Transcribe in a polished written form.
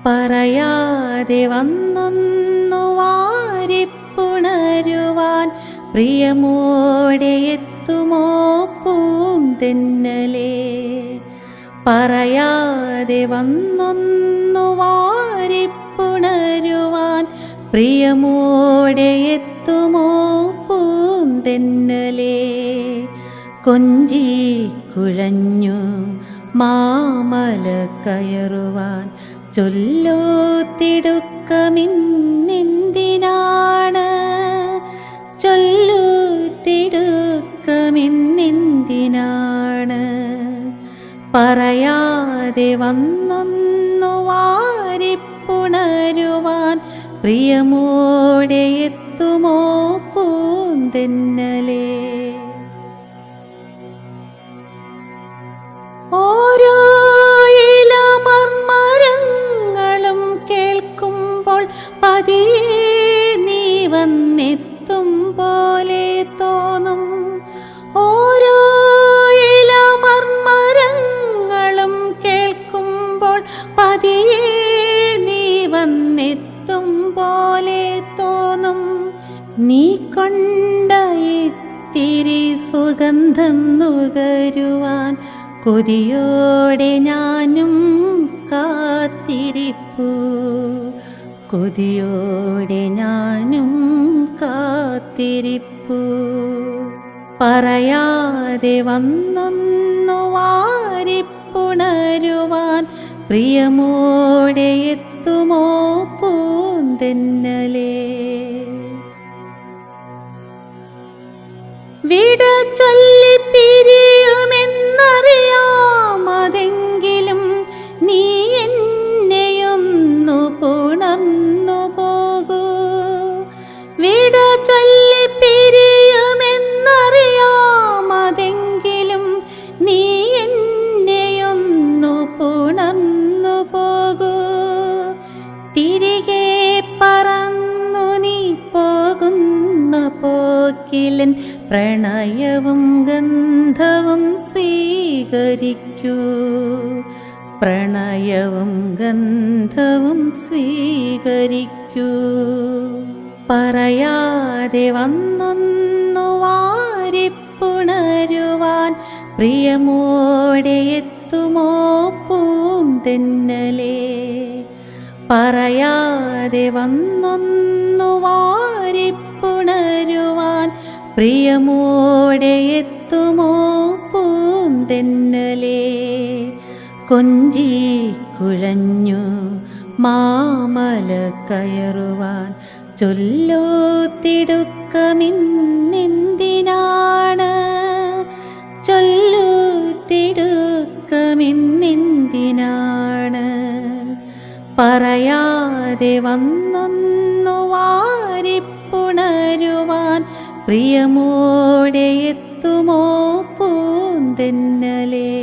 പറയാതെ വന്നൊന്നു വാരിപ്പുണരുവാൻ പ്രിയമോടെ എത്തുമോ പൂന്തെന്നലേ. പറയാതെ വന്നൊന്നു വാരിപ്പുണരുവാൻ പ്രിയമോടെ എത്തുമോ പൂന്തെന്നലേ. കൊഞ്ചി കുഴഞ്ഞു മാമല കയറുവാൻ ചൊല്ലോ തിടുക്കമിന്നെന്തിനാണ്, ചൊല്ലു തിടുക്കമിന്നെന്തിനാണ്. പറയാതെ വന്നൊന്നു വാരിപ്പുണരുവാൻ പ്രിയമോടെ എത്തുമോ പൂന്തെന്നലേ. ഓരോ ഇലമർമരങ്ങളും കേൾക്കുമ്പോൾ പതിയെ നീ വന്നെത്തും പോലെ തോന്നും. ഓരോ ഇലമർമരങ്ങളും കേൾക്കുമ്പോൾ പതിയെ നീ വന്നെത്തും പോലെ തോന്നും. നീ കൊണ്ട ഇത്തിരി സുഗന്ധം നുകരുവാൻ കൊതിയോടെ ഞാനും കാത്തിരിപ്പു, കൊതിയോടെ ഞാനും കാത്തിരിപ്പു. പറയാതെ വന്നൊന്നു വാരിപ്പുണരുവാൻ പ്രിയമോടെ എത്തുമോ പൂന്തെന്നലേ. വിട ചൊല്ലി പിരിയുമെന്നറിയാമതെങ്കിലും നീ എന്നെയൊന്നു പുണർന്നു പോകൂ. വിട ചൊല്ലി പിരിയുമെന്നറിയാമതെങ്കിലും നീ എന്നെയൊന്നു പുണർന്നു പോകൂ. തിരികെ പറന്നു നീ പോകുന്ന പോക്കിലൻ പ്രണയവും ഗന്ധവും സ്വീകരിക്കൂ, പ്രണയവും ഗന്ധവും സ്വീകരിക്കൂ. പറയാതെ വന്നൊന്നു വാരിപ്പുണരുവാൻ പ്രിയമോടെ എത്തുമോ പൂന്തെന്നലേ. പറയാതെ വന്നൊന്നു വാരിപ്പുണരുവാൻ പ്രിയമോടെ എത്തുമോ പൂന്തെന്നലേ. കൊഞ്ചി കുഴഞ്ഞു മാമല കയറുവാൻ ചൊല്ലോ തിടുക്കമിന്നെന്തിനാണ്, ചൊല്ലു തിടുക്കമിന്നെന്തിനാണ്. പറയാതെ വന്നൊന്നു വാരിപ്പുണരുവാൻ പ്രിയമോടെ എത്തുമോ പൂന്തെന്നലേ.